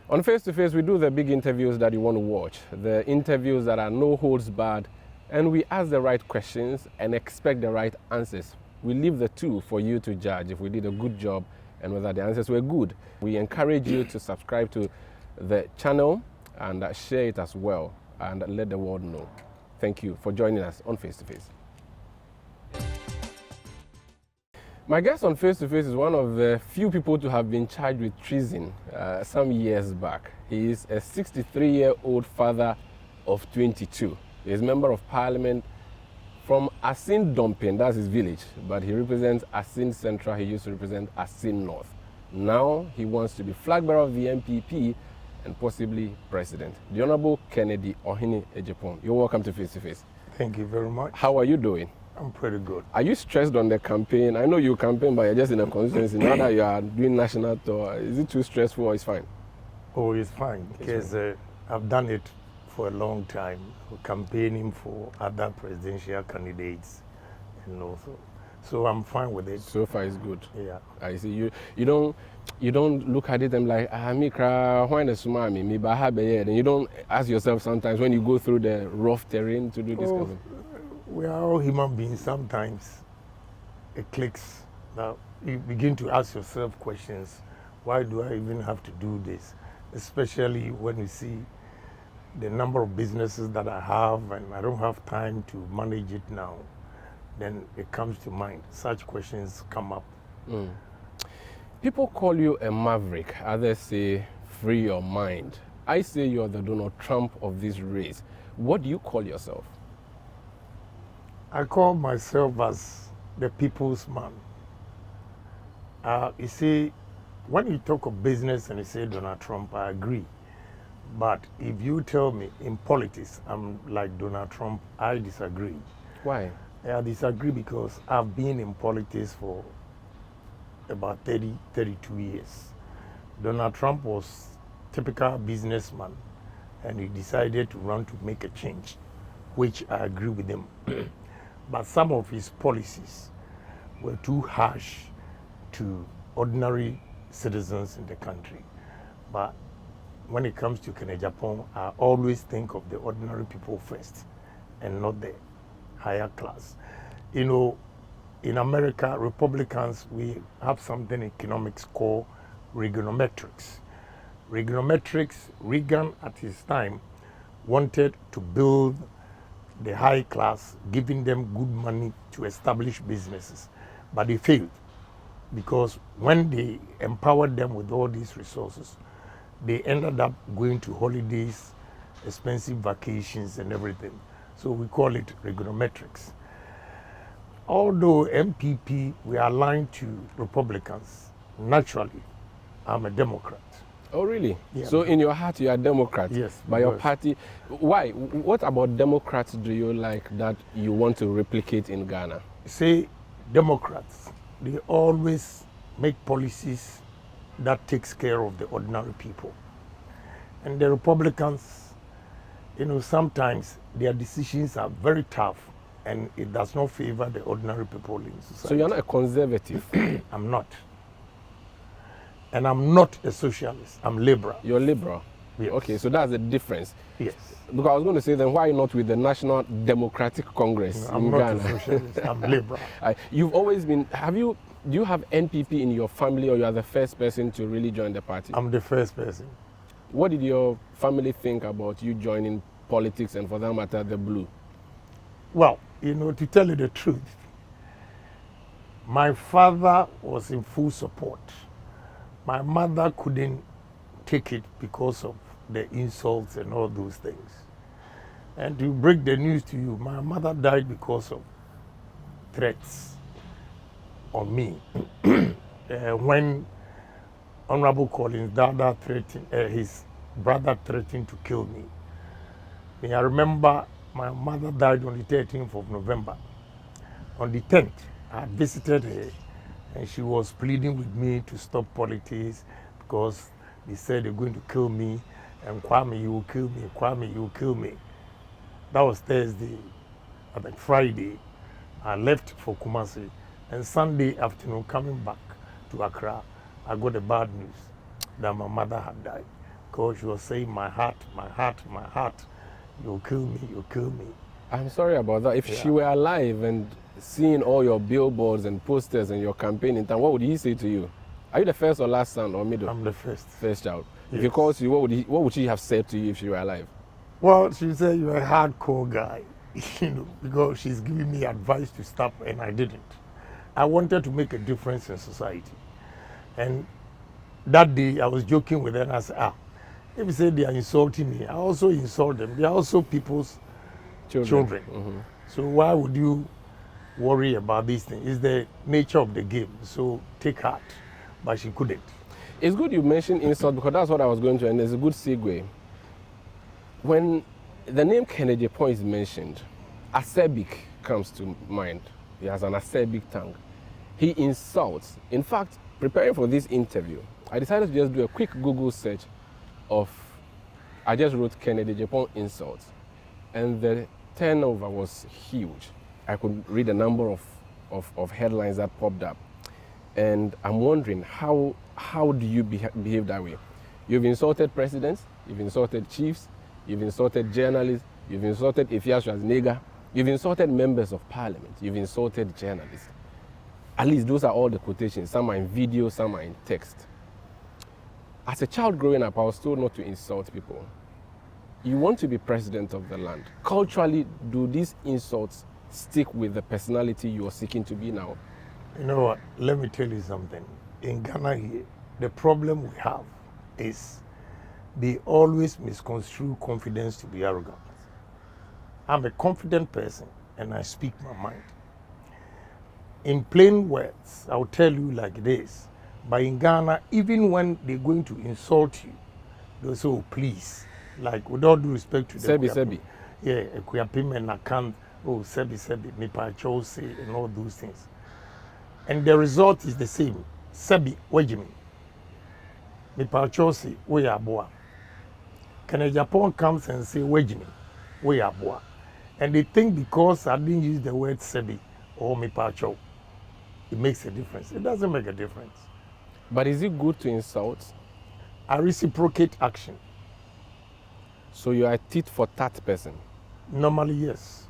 On Face to Face, we do the big interviews that you want to watch, the interviews that are no holds barred, and we ask the right questions and expect the right answers. We leave the two for you to judge if we did a good job and whether the answers were good. We encourage you to subscribe to the channel and share it as well and let the world know. Thank you for joining us on Face to Face. My guest on Face to Face is one of the few people to have been charged with treason some years back. He is a 63-year-old father of 22. He is member of parliament from Asin Dompin, that's his village, but he represents Asin Central. He used to represent Asin North. Now he wants to be flag bearer of the NPP and possibly president. The Honorable Kennedy Ohene Agyapong, you're welcome to Face to Face. Thank you very much. How are you doing? I'm pretty good. Are you stressed on the campaign? I know you campaign, but you're just in a constituency. Now that you are doing national tour, is it too stressful or it's fine? Oh, it's fine because I've done it for a long time, campaigning for other presidential candidates, so I'm fine with it. So far, it's good. Yeah. I see. You don't look at it and like me cry when the tsunami me and you don't ask yourself sometimes when you go through the rough terrain to do this kind of. We are all human beings. Sometimes it clicks. Now you begin to ask yourself questions. Why do I even have to do this? Especially when you see the number of businesses that I have and I don't have time to manage it now. Then it comes to mind. Such questions come up. Mm. People call you a maverick. Others say free your mind. I say you're the Donald Trump of this race. What do you call yourself? I call myself as the people's man. You see, when you talk of business and you say Donald Trump, I agree. But if you tell me in politics I'm like Donald Trump, I disagree. Why? I disagree because I've been in politics for about 32 years. Donald Trump was typical businessman and he decided to run to make a change, which I agree with him. But some of his policies were too harsh to ordinary citizens in the country. But when it comes to Ohene Agyapong, I always think of the ordinary people first and not the higher class. In America, Republicans, we have something in economics called Reaganomics. Reaganomics, Reagan at his time wanted to build the high class, giving them good money to establish businesses. But they failed because when they empowered them with all these resources, they ended up going to holidays, expensive vacations and everything. So we call it Reaganomics. Although MPP, we are aligned to Republicans, naturally, I'm a Democrat. Oh, really? Yeah. So in your heart, you are a Democrat? Yes. By your party, why? What about Democrats do you like that you want to replicate in Ghana? Say, Democrats, they always make policies that takes care of the ordinary people. And the Republicans, sometimes their decisions are very tough and it does not favor the ordinary people in society. So you're not a conservative? I'm not. And I'm not a socialist. I'm liberal. You're liberal? Yes. Okay, so that's the difference. Yes. Because I was going to say, then why not with the National Democratic Congress I'm in not Ghana? a socialist. I'm liberal. You've always been, do you have NPP in your family or you are the first person to really join the party? I'm the first person. What did your family think about you joining politics and for that matter, the blue? Well, to tell you the truth, my father was in full support. My mother couldn't take it because of the insults and all those things. And to break the news to you, my mother died because of threats on me. When Honorable Collins Dada threatened, his brother threatened to kill me. I remember my mother died on the 13th of November. On the 10th, I visited her and she was pleading with me to stop politics because they said they're going to kill me and Kwame, you will kill me, Kwame, you will kill me. That was Thursday. I think Friday, I left for Kumasi and Sunday afternoon coming back to Accra, I got the bad news that my mother had died because she was saying, my heart, my heart, my heart, you'll kill me, you'll kill me. I'm sorry about that. If she were alive and seeing all your billboards and posters and your campaign in town, what would he say to you? Are you the first or last son or middle? I'm the first. First child. Yes. If he calls you, what would she have said to you if she were alive? Well, she said, you're a hardcore guy, because she's giving me advice to stop, and I didn't. I wanted to make a difference in society. And that day, I was joking with her, and I said, if you say they are insulting me, I also insult them. They are also people's children. Mm-hmm. So why would you worry about these things? It's the nature of the game. So take heart. But she couldn't. It's good you mentioned insult, because that's what I was going to, and there's a good segue. When the name Ohene Agyapong is mentioned, acerbic comes to mind. He has an acerbic tongue. He insults. In fact, preparing for this interview, I decided to just do a quick Google search of, I just wrote Ohene Agyapong insults, and the turnover was huge. I could read a number of headlines that popped up, and I'm wondering, how do you behave that way? You've insulted presidents, you've insulted chiefs, you've insulted journalists, you've insulted Efiasu as nigger, you've insulted members of parliament, you've insulted journalists. At least those are all the quotations. Some are in video, some are in text. As a child growing up, I was told not to insult people. You want to be president of the land. Culturally, do these insults stick with the personality you are seeking to be now? You know what? Let me tell you something. In Ghana here, the problem we have is they always misconstrue confidence to be arrogant. I'm a confident person and I speak my mind. In plain words, I'll tell you like this. But in Ghana, even when they're going to insult you, they'll say, oh, please. Like, with all due respect to them. Sebi. Yeah, Kuyapim and Akan, oh, Sebi, Mipa Chose, and all those things. And the result is the same. Sebi, Wejimi. Mipa Chose, we are boa. Ohene Agyapong comes and say, Wejimi, we are boa. And they think because I didn't use the word Sebi or Mipa Cho, it makes a difference. It doesn't make a difference. But is it good to insult? I reciprocate action. So you are a tit for tat person? Normally, yes.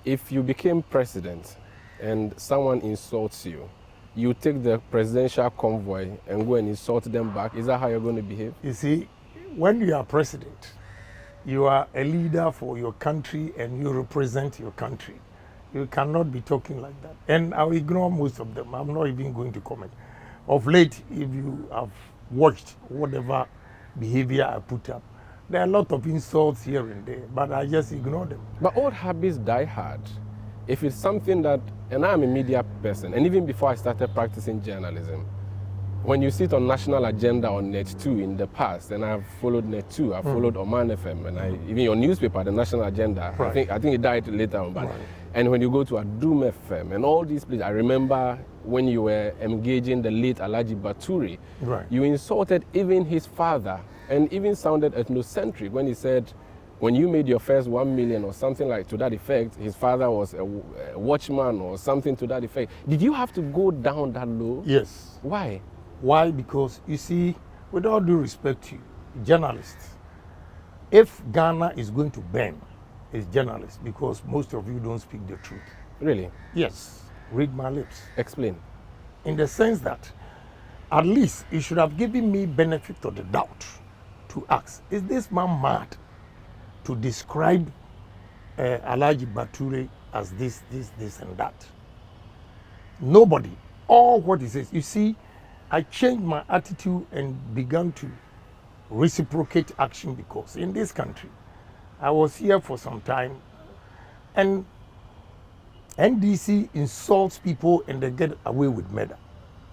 If you became president and someone insults you, you take the presidential convoy and go and insult them back. Is that how you're going to behave? You see, when you are president, you are a leader for your country and you represent your country. You cannot be talking like that. And I'll ignore most of them. I'm not even going to comment. Of late, if you have watched whatever behavior I put up, there are a lot of insults here and there, but I just ignore them. But old habits die hard. If it's something that, and I'm a media person, and even before I started practicing journalism, when you sit on national agenda on Net2 in the past, and I've followed Net2, I've followed Oman FM, and even your newspaper, the national agenda, Right. I think it died later on, but and when you go to Adum FM and all these places, I remember when you were engaging the late Alhaji Baturi, Right. you insulted even his father, and even sounded ethnocentric when he said, when you made your first 1 million or something like to that effect, his father was a watchman or something to that effect. Did you have to go down that low? Yes. Why? Why? Because, you see, with all due respect to you, journalists, if Ghana is going to burn, it's journalists, because most of you don't speak the truth. Really? Yes. Read my lips. Explain. In the sense that, at least, you should have given me benefit of the doubt to ask, is this man mad to describe Alhaji Baturi as this, and that? Nobody. All what he says. You see, I changed my attitude and began to reciprocate action, because in this country, I was here for some time, and NDC insults people and they get away with murder.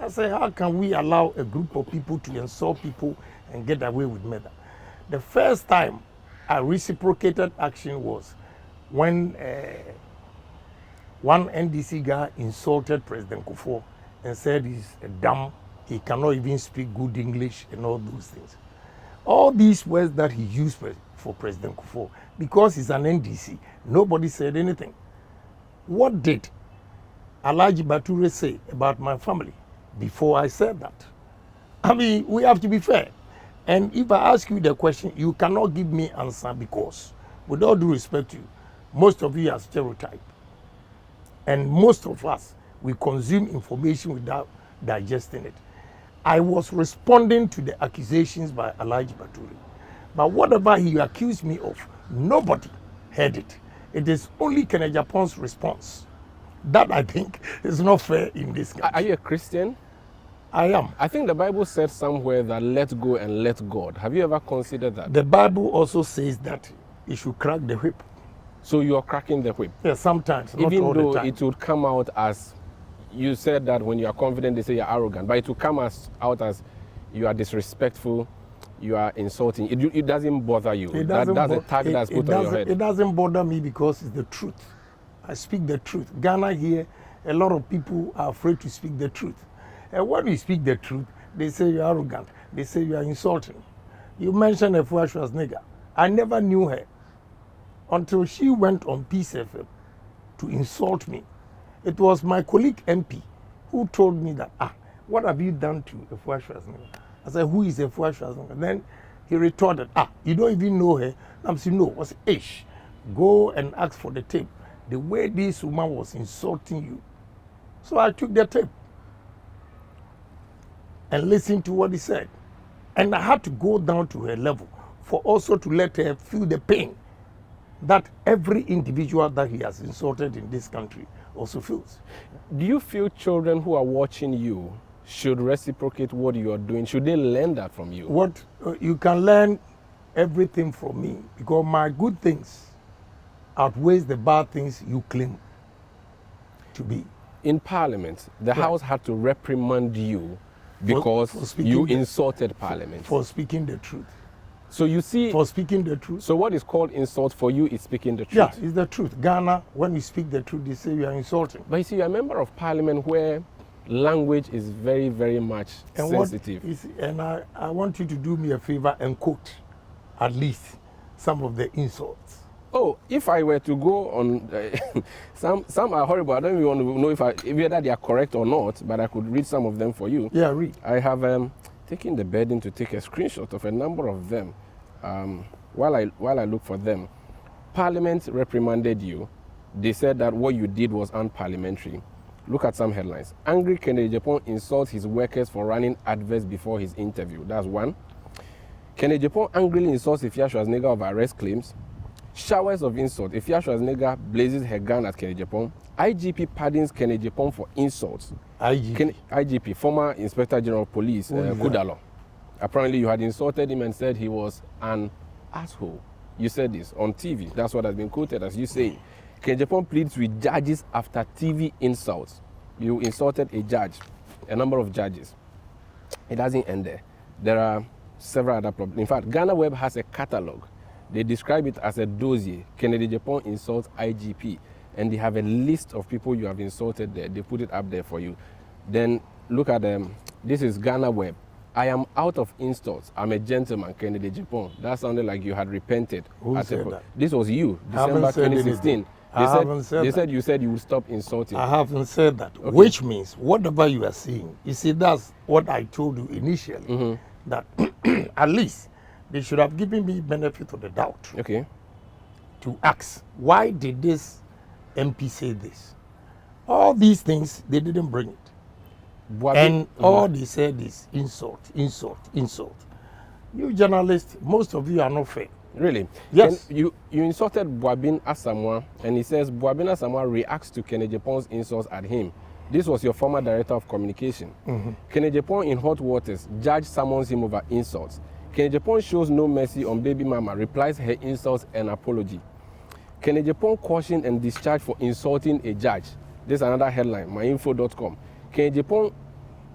I say, how can we allow a group of people to insult people and get away with murder? The first time I reciprocated action was when one NDC guy insulted President Kufuor and said he's a dumb, he cannot even speak good English and all those things. All these words that he used for President Kufuor, because he's an NDC, nobody said anything. What did Alhaji Baturi say about my family before I said that? I mean, we have to be fair. And if I ask you the question, you cannot give me answer because, with all due respect to you, most of you are stereotyped. And most of us, we consume information without digesting it. I was responding to the accusations by Alhaji Baturi. But whatever he accused me of, nobody heard it. It is only Ohene Agyapong's response. That I think is not fair in this country. Are you a Christian? I am. I think the Bible said somewhere that let go and let God. Have you ever considered that? The Bible also says that you should crack the whip. So you are cracking the whip? Yeah, sometimes, not Even all though the time. it would come out as, you said that when you are confident, they say you're arrogant, but it will come out as you are disrespectful, you are insulting. It doesn't bother you. That's a tag that's put on your head. It doesn't bother me because it's the truth. I speak the truth. Ghana here, a lot of people are afraid to speak the truth. And when you speak the truth, they say you're arrogant. They say you are insulting. You mentioned Efua Schwarzenegger. I never knew her until she went on Peace FM to insult me. It was my colleague MP who told me that, what have you done to Efua Schwarzenegger? I said, who is Efua Schwarzenegger? Then he retorted, you don't even know her? I'm saying, no. I said, ish, go and ask for the tape. The way this woman was insulting you. So I took the tape and listened to what he said. And I had to go down to her level for also to let her feel the pain that every individual that he has insulted in this country also feels. Do you feel children who are watching you should reciprocate what you are doing? Should they learn that from you? What you can learn everything from me, because my good things outweighs the bad things you claim to be. In Parliament, the House had to reprimand you because for you insulted Parliament. For speaking the truth. So you see... For speaking the truth. So what is called insult for you is speaking the truth? Yeah, it's the truth. Ghana, when you speak the truth, they say you are insulting. But you see, you're a member of Parliament where language is very, very much sensitive. And I want you to do me a favor and quote at least some of the insults. Oh, if I were to go on, some are horrible. I don't even want to know if whether they are correct or not, but I could read some of them for you. Yeah, read. I have taken the burden to take a screenshot of a number of them while I look for them. Parliament reprimanded you. They said that what you did was unparliamentary. Look at some headlines. Angry Ohene Agyapong insults his workers for running adverts before his interview. That's one. Ohene Agyapong angrily insults Efua Schwarzenegger of arrest claims. Showers of insult. Efua Schwarzenegger blazes her gun at Ohene Agyapong. IGP pardons Ohene Agyapong for insults. IGP, former Inspector General of Police, Kudalo. Apparently you had insulted him and said he was an asshole. You said this on TV. That's what has been quoted as you saying. Ohene Agyapong pleads with judges after TV insults. You insulted a judge, a number of judges. It doesn't end there. There are several other problems. In fact, Ghana Web has a catalog. They describe it as a dossier. Ohene Agyapong insults IGP. And they have a list of people you have insulted there. They put it up there for you. Then look at them. This is Ghana Web. I am out of insults. I'm a gentleman, Ohene Agyapong. That sounded like you had repented. Who said that? This was you, December 2016. They said you said you would stop insulting. I haven't said that, okay. Which means whatever you are saying, you see, that's what I told you initially, that at least they should have given me benefit of the doubt. Okay. To ask, why did this MP say this? All these things, they didn't bring it. And all they said is insult, insult, insult. You journalists, most of you are not fair. Really? Yes. You insulted Boabin Asamoah, and he says Boabin Asamoah reacts to Ohene Agyapong's insults at him. This was your former director of communication. Ohene Agyapong in hot waters, judge summons him over insults. Ohene Agyapong shows no mercy on baby mama, replies her insults and apology. Ohene Agyapong cautioned and discharged for insulting a judge. This is another headline, myinfo.com. Ohene Agyapong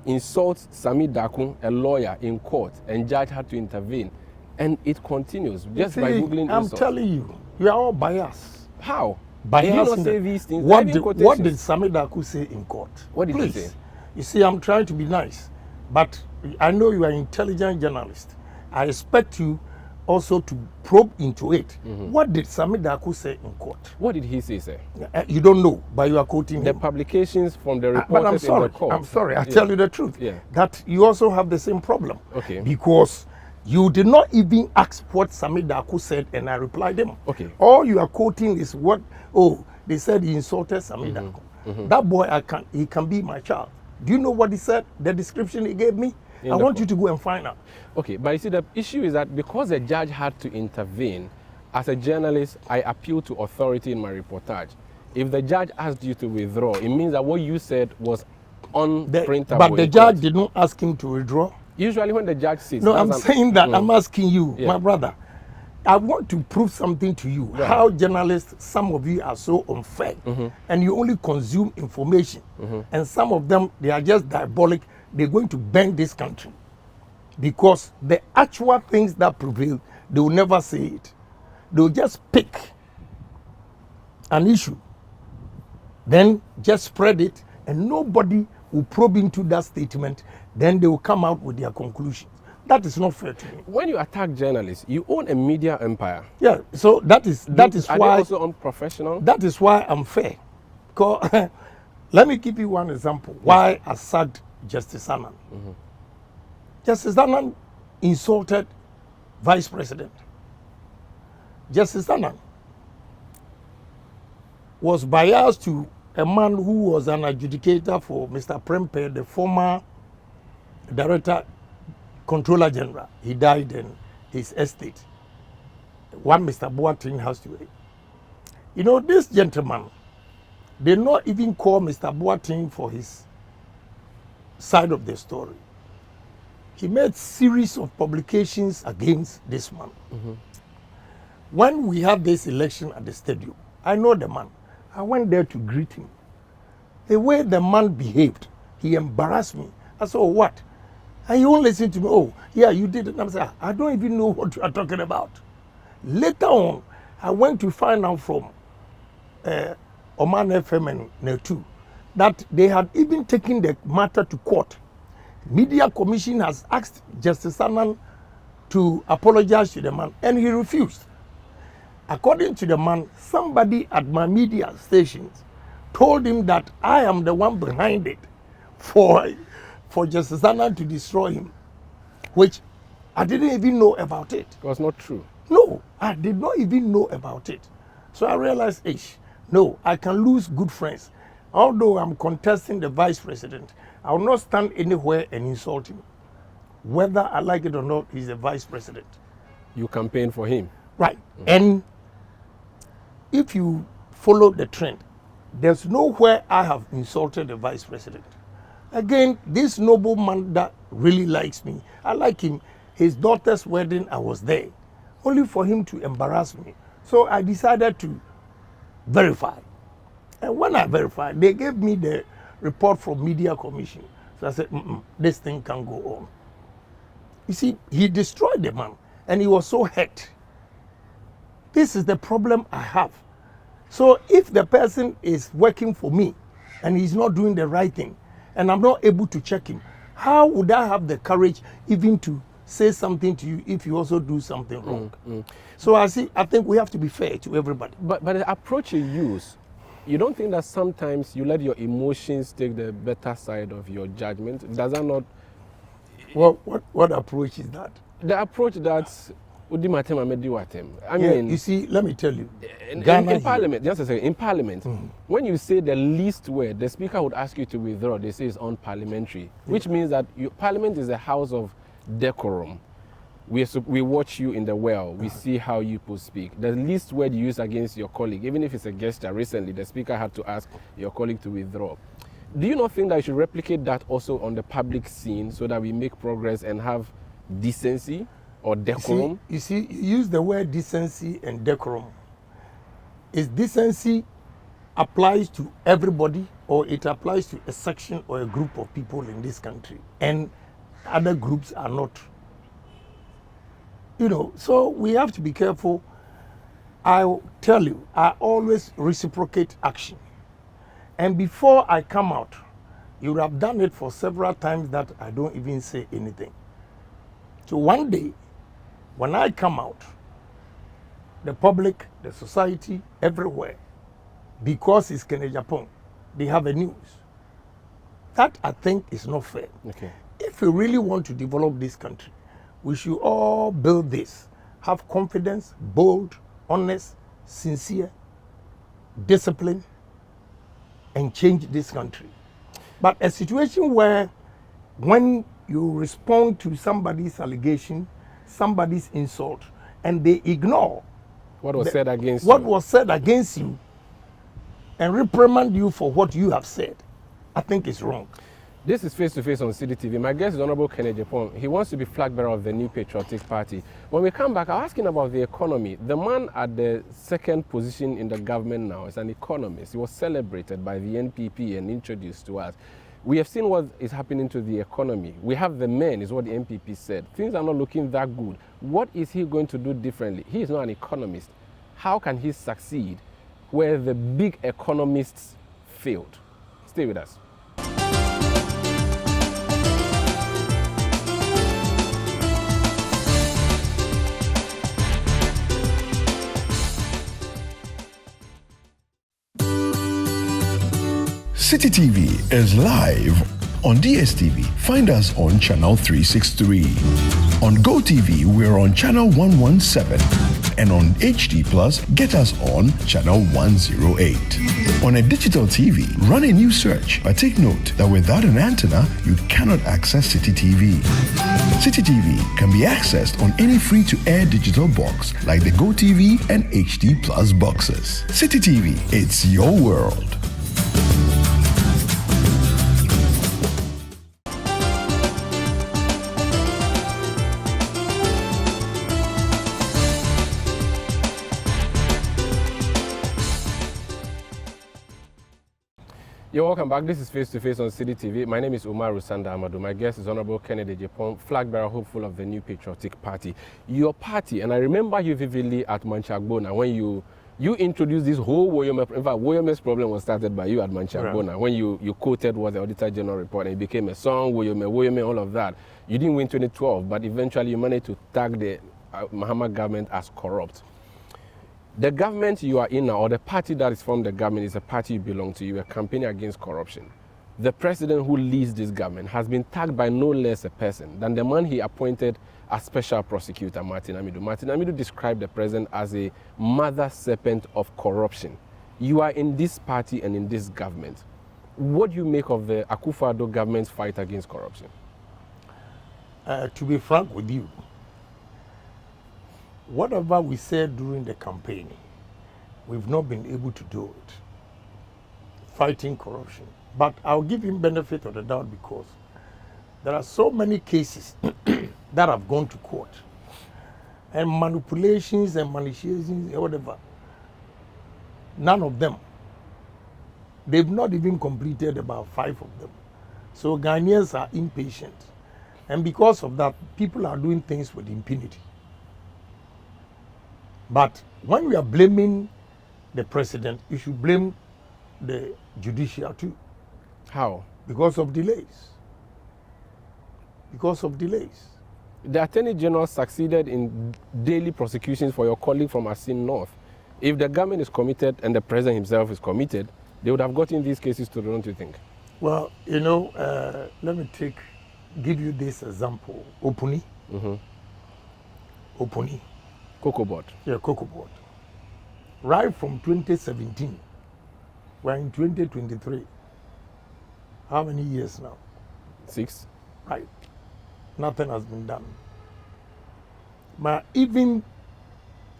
insults Sami Dakun, a lawyer, in court, and judge had to intervene. And it continues just by Googling I'm insults. telling you, you are all biased. How? Biased. Did you not say these things? What did Sami Daku say in court? What did he say? You see, I'm trying to be nice, but I know you are an intelligent journalist. I expect you also to probe into it. What did Sami Daku say in court? What did he say, sir? You don't know, but you are quoting the him. publications from the But I'm reporters sorry, in the court. I'm sorry, I tell you the truth. Yeah. That you also have the same problem. Okay. Because You did not even ask what Sami Daku said, and I replied them. Okay. All you are quoting is what, they said he insulted Sami Daku. That boy, he can be my child. Do you know what he said? The description he gave me? I want you to go and find out. Okay, but you see, the issue is that because the judge had to intervene, as a journalist, I appeal to authority in my reportage. If the judge asked you to withdraw, it means that what you said was unprintable. But the judge did not ask him to withdraw. Usually when the judge sits... No, I'm saying that, I'm asking you, my brother. I want to prove something to you, how journalists, some of you are so unfair, and you only consume information, and some of them, they are just diabolic. They're going to bend this country because the actual things that prevail, they will never say it. They'll just pick an issue, then just spread it, and nobody will probe into that statement. Then they will come out with their conclusions. That is not fair to me. When you attack journalists, you own a media empire. Yeah, so that is why. Are they also unprofessional? That is why I'm fair. Let me give you one example. Why I sacked Justice Annan. Justice Annan insulted Vice President. Justice Annan was biased to a man who was an adjudicator for Mr. Prempe, the former Director, Controller General. He died in his estate. One Mr. Boateng has to. You know, this gentleman, they not even call Mr. Boateng for his side of the story. He made series of publications against this man. When we had this election at the stadium, I know the man. I went there to greet him. The way the man behaved, he embarrassed me. I said, oh, what? And he won't listen to me. Oh, yeah, you did it. And I'm saying, I don't even know what you are talking about. Later on, I went to find out from Oman FM and Netu that they had even taken the matter to court. Media Commission has asked Justice Annan to apologize to the man, and he refused. According to the man, somebody at my media stations told him that I am the one behind it for Justice Annan to destroy him, which I didn't even know about it. It was not true. No, I did not even know about it. So I realized, no, I can lose good friends. Although I'm contesting the vice president, I will not stand anywhere and insult him. Whether I like it or not, he's the vice president. You campaign for him. Right. And if you follow the trend, there's nowhere I have insulted the vice president. Again, this noble man that really likes me, I like him. His daughter's wedding, I was there, only for him to embarrass me. So I decided to verify. And when I verified, they gave me the report from Media Commission. So I said, this thing can go on. You see, he destroyed the man, and he was so hurt. This is the problem I have. So if the person is working for me and he's not doing the right thing, and I'm not able to check him, how would I have the courage even to say something to you if you also do something wrong? So I think we have to be fair to everybody. But the approach you use, you don't think that sometimes you let your emotions take the better side of your judgment? Does that not... What approach is that? The approach that... I mean, you see, let me tell you. In Parliament, just a second, in Parliament, when you say the least word, the Speaker would ask you to withdraw. They say it's unparliamentary, which means that Parliament is a house of decorum. We watch you in the well. We see how you people speak. The least word you use against your colleague, even if it's a gesture, recently the Speaker had to ask your colleague to withdraw. Do you not think that you should replicate that also on the public scene so that we make progress and have decency or decorum? You use the word decency and decorum. Is decency applies to everybody, or it applies to a section or a group of people in this country, and other groups are not? So we have to be careful. I'll tell you, I always reciprocate action. And before I come out, you would have done it for several times that I don't even say anything. So one day, when I come out, the public, the society, everywhere, because it's Ohene Agyapong, they have a news. That I think is not fair. Okay. If we really want to develop this country, We should all build this. Have confidence, bold, honest, sincere, discipline, and change this country. But a situation where when you respond to somebody's allegation, somebody's insult, and they ignore what was said against what you. was said against you and reprimand you for what you have said, I think it's wrong. This is Face to Face on CDTV. My guest is Honorable Ohene Agyapong. He wants to be flag bearer of the New Patriotic Party. When we come back, I'll ask him about the economy. The man at the second position in the government now is an economist. He was celebrated by the NPP and introduced to us. We have seen what is happening to the economy. We have the men, is what the NPP said. Things are not looking that good. What is he going to do differently? He is not an economist. How can he succeed where the big economists failed? Stay with us. City TV is live on DSTV. Find us on channel 363. On GoTV, we're on channel 117. And on HD Plus, get us on channel 108. On a digital TV, run a new search. But take note that without an antenna, you cannot access City TV. City TV can be accessed on any free-to-air digital box like the GoTV and HD Plus boxes. City TV, it's your world. You're welcome back. This is Face to Face on CDTV. My name is Umaru Sanda Amadu. My guest is Honorable Ohene Agyapong, flag bearer hopeful of the New Patriotic Party. Your party, and I remember you vividly at Manchagbona when you introduced this whole Woyome. In fact, Woyome's problem was started by you at Manchagbona when you quoted what the Auditor General report and it became a song, Woyome, all of that. You didn't win 2012, but eventually you managed to tag the Mahama government as corrupt. The government you are in now, or the party that is from the government, is a party you belong to. You are campaigning against corruption. The president who leads this government has been tagged by no less a person than the man he appointed as special prosecutor, Martin Amidu. Martin Amidu described the president as a mother serpent of corruption. You are in this party and in this government. What do you make of the Akufo-Addo government's fight against corruption? To be frank with you, whatever we said during the campaign, we've not been able to do it, fighting corruption. But I'll give him benefit of the doubt because there are so many cases that have gone to court and manipulations and manipulations and whatever. None of them. They've not even completed about 5 of them. So Ghanaians are impatient. And because of that, people are doing things with impunity. But when we are blaming the president, you should blame the judiciary too. How? Because of delays. Because of delays. The Attorney General succeeded in daily prosecutions for your colleague from Asin North. If the government is committed and the president himself is committed, they would have gotten these cases to, don't you think? Well, you know, let me give you this example. Opuni. Opuni. Cocoa board. Yeah, cocoa board. Right from 2017, we're in 2023. How many years now? 6. Right. Nothing has been done. But even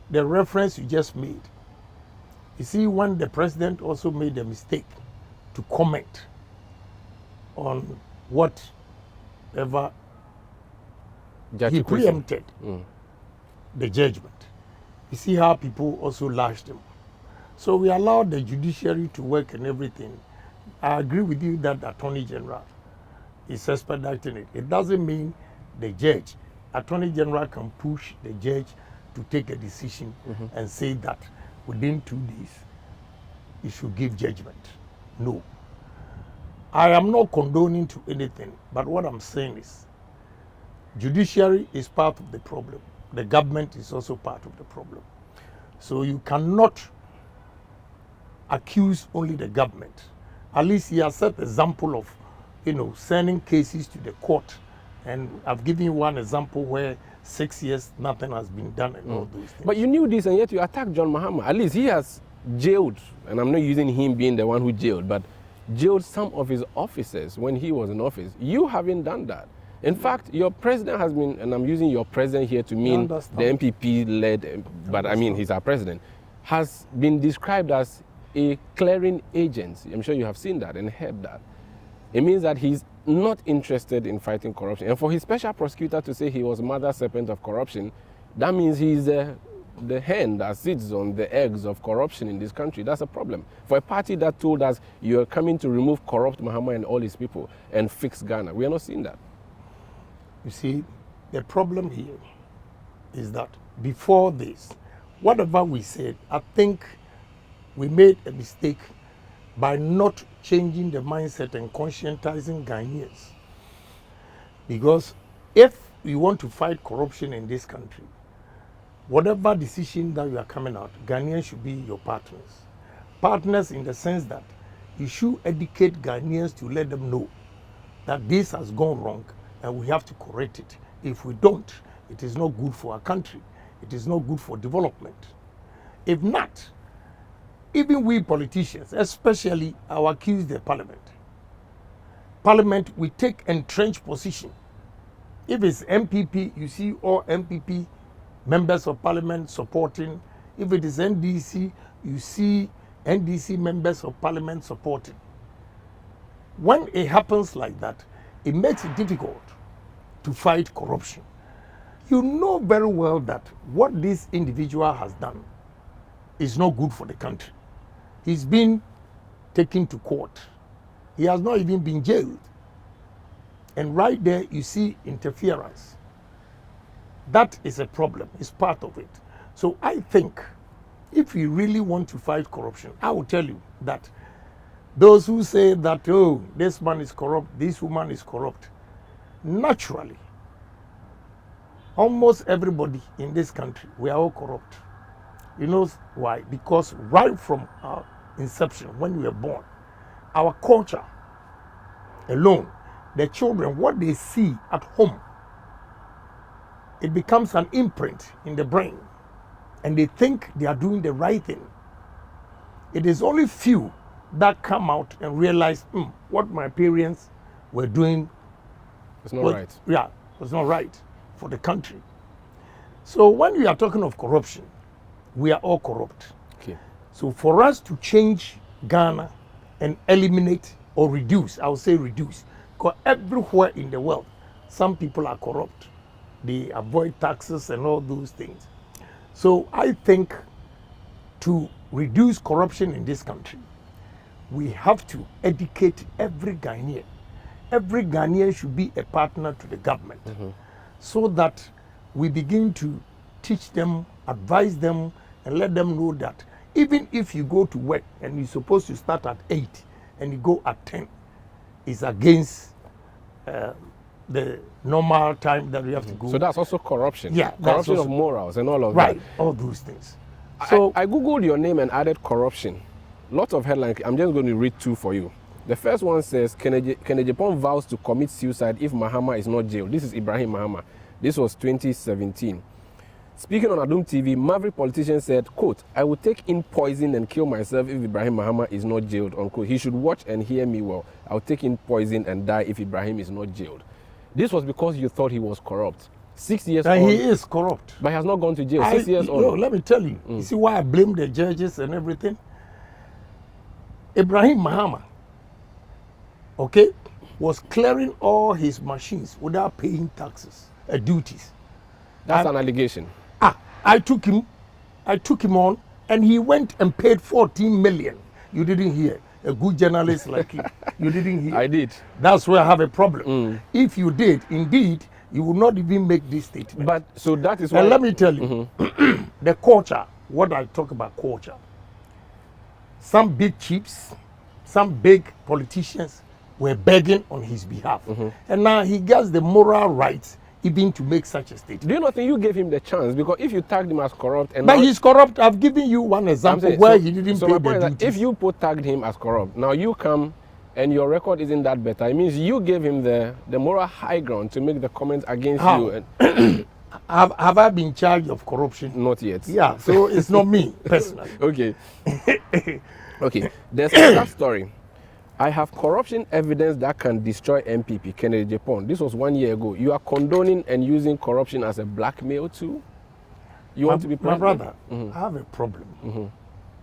the reference you just made, you see, when the president also made a mistake to comment on whatever he preempted the judgment. You see how people also lashed him. So we allowed the judiciary to work and everything. I agree with you that the Attorney General is expediting it. It doesn't mean the judge. Attorney General can push the judge to take a decision and say that within 2 days he should give judgment. No. I am not condoning to anything, but what I'm saying is judiciary is part of the problem. The government is also part of the problem. So you cannot accuse only the government. At least he has set example of, sending cases to the court And I've given you one example where 6 years, nothing has been done and all those things. But you knew this and yet you attacked John Mahama. At least he has jailed, and I'm not using him being the one who jailed, but jailed some of his officers when he was in office. You haven't done that. In fact, your president has been, and I'm using your president here to mean the MPP-led, but I mean he's our president, has been described as a clearing agent. I'm sure you have seen that and heard that. It means that he's not interested in fighting corruption. And for his special prosecutor to say he was mother serpent of corruption, that means he's the hen that sits on the eggs of corruption in this country. That's a problem. For a party that told us you're coming to remove corrupt Mahama and all his people and fix Ghana, we are not seeing that. You see, the problem here is that before this, whatever we said, I think we made a mistake by not changing the mindset and conscientizing Ghanaians. Because if we want to fight corruption in this country, whatever decision that you are coming out, Ghanaians should be your partners. Partners in the sense that you should educate Ghanaians to let them know that this has gone wrong and we have to correct it. If we don't, it is not good for our country. It is not good for development. If not, even we politicians, especially our accused the parliament, we take entrenched position. If it's MPP, you see all MPP members of parliament supporting. If it is NDC, you see NDC members of parliament supporting. When it happens like that, it makes it difficult to fight corruption. You know very well that what this individual has done is not good for the country. He's been taken to court. He has not even been jailed. And right there, you see interference. That is a problem. It's part of it. So I think if we really want to fight corruption, I will tell you that those who say that, oh, this man is corrupt, this woman is corrupt, naturally, almost everybody in this country, we are all corrupt. You know why? Because right from our inception, when we were born, our culture alone, the children, what they see at home, it becomes an imprint in the brain, and they think they are doing the right thing. It is only few that come out and realize, what my parents were doing it's not right. Yeah, was not right for the country. So when we are talking of corruption, we are all corrupt. Okay. So for us to change Ghana and eliminate or reduce, I would say reduce, because everywhere in the world, some people are corrupt. They avoid taxes and all those things. So I think to reduce corruption in this country, we have to educate every Ghanaian. Every Ghanaian should be a partner to the government, so that we begin to teach them, advise them, and let them know that even if you go to work and you're supposed to start at 8 and you go at 10, it's against the normal time that we have to go. So that's also corruption. Yeah. Corruption of morals and all of that. Right, all those things. So I Googled your name and added corruption. Lots of headlines. I'm just going to read two for you. The first one says, Ohene Agyapong vows to commit suicide if Mahama is not jailed. This is Ibrahim Mahama. This was 2017. Speaking on Adum TV, Maverick politician said, quote, I will take in poison and kill myself if Ibrahim Mahama is not jailed, unquote. He should watch and hear me well. I'll take in poison and die if Ibrahim is not jailed. This was because you thought he was corrupt. 6 years on. He is corrupt. But he has not gone to jail. 6 years on. No, let me tell you. You see why I blame the judges and everything? Ibrahim Mahama, okay, was clearing all his machines without paying taxes, duties. That's an allegation. I took him on, and he went and paid 14 million. You didn't hear. A good journalist like you, you didn't hear. I did. That's where I have a problem. If you did, indeed, you would not even make this statement. But so that is why. And let me tell you, the culture. What I talk about culture. Some big chiefs, some big politicians were begging on his behalf. And now he gets the moral rights even to make such a statement. Do you not think you gave him the chance? Because if you tagged him as corrupt and but he's corrupt. I've given you one example where he didn't pay the duties. If you tagged him as corrupt, now you come and your record isn't that better, it means you gave him the moral high ground to make the comment against How? you. And Have I been charged of corruption? not yet. Yeah, so it's not me personally. Okay. Okay. There's another story. I have corruption evidence that can destroy NPP, Kennedy Agyapong. This was 1 year ago. You are condoning and using corruption as a blackmail tool? You want to be My president? brother, I have a problem.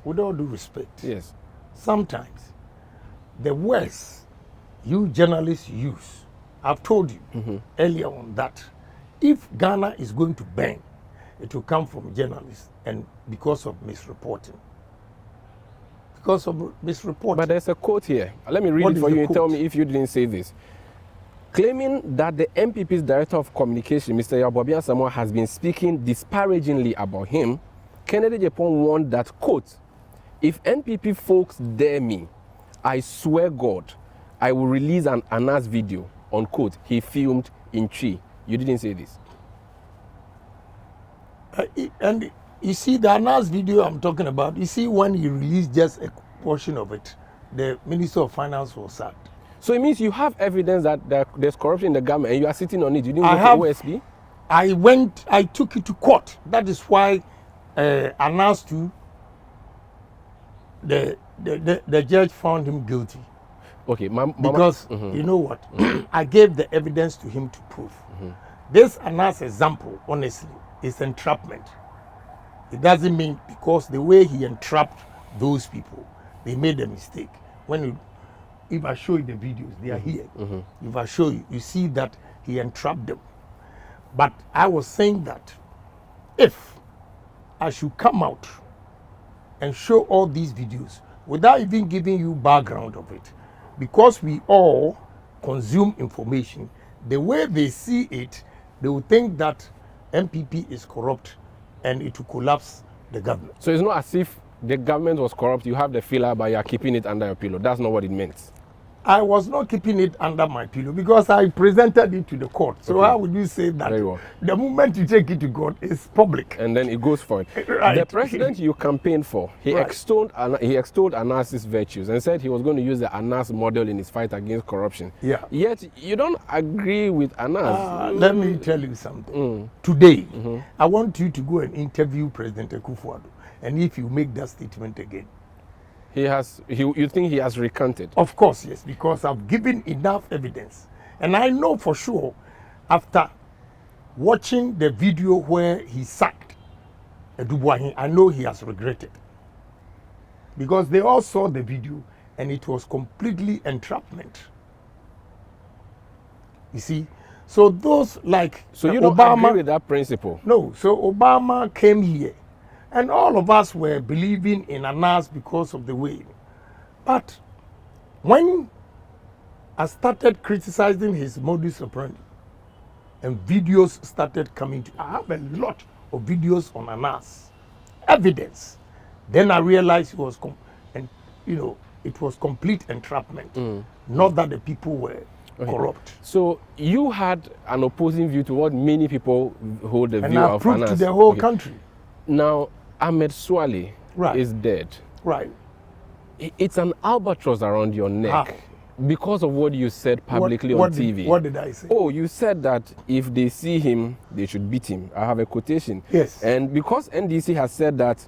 With all due respect. Yes. Sometimes the words you journalists use, I've told you earlier on that if Ghana is going to burn, it will come from journalists and because of misreporting. Because of misreporting. But there's a quote here. Let me read What it is for the you and tell quote? me if you didn't say this. Claiming that the NPP's Director of Communication, Mr. Yabobian Samoa, has been speaking disparagingly about him, Kennedy Agyapong warned that, quote, if NPP folks dare me, I swear God, I will release an Anas video, unquote, he filmed in Tree. You didn't say this. And you see the Anas video I'm talking about, you see when he released just a portion of it, the Minister of Finance was sacked. So it means you have evidence that there's corruption in the government and you are sitting on it. You didn't I go have- to OSP? I took it to court. That is why Anas to the judge found him guilty. Okay, Mama. Because you know what? I gave the evidence to him to prove. This Anas example, honestly, is entrapment. It doesn't mean because the way he entrapped those people, they made a mistake. If I show you the videos, they are here. If I show you, you see that he entrapped them. But I was saying that if I should come out and show all these videos without even giving you background of it, because we all consume information, the way they see it, they will think that NPP is corrupt and it will collapse the government. So it's not as if the government was corrupt, you have the filler, but you are keeping it under your pillow. That's not what it meant. I was not keeping it under my pillow because I presented it to the court. So Okay. how would you say that? Very well. The moment you take it to court, it's public. And then it goes for it. Right. The president you campaigned for, he Right. extolled Anas's virtues and said he was going to use the Anas model in his fight against corruption. Yeah. Yet you don't agree with Anas. Let me tell you something. Today, I want you to go and interview President Akufo-Addo. And if you make that statement again, You think he has recanted? of course, yes, because I've given enough evidence. And I know for sure, after watching the video where he sacked Dubois, I know he has regretted. Because they all saw the video and it was completely entrapment. You see? So those like So you don't Obama, agree with that principle? no, so Obama came here and all of us were believing in Anas because of the way. But when I started criticizing his modus operandi and videos started coming to, I have a lot of videos on Anas, evidence. Then I realized it was, it was complete entrapment. Not that the people were corrupt. So you had an opposing view to what many people hold the And view I of proved Anas. to the whole Okay. country. Now, Ahmed Swale Right. is dead. Right. It's an albatross around your neck How? because of what you said publicly What on TV. What did I say? Oh, you said that if they see him, they should beat him. I have a quotation. Yes. And because NDC has said that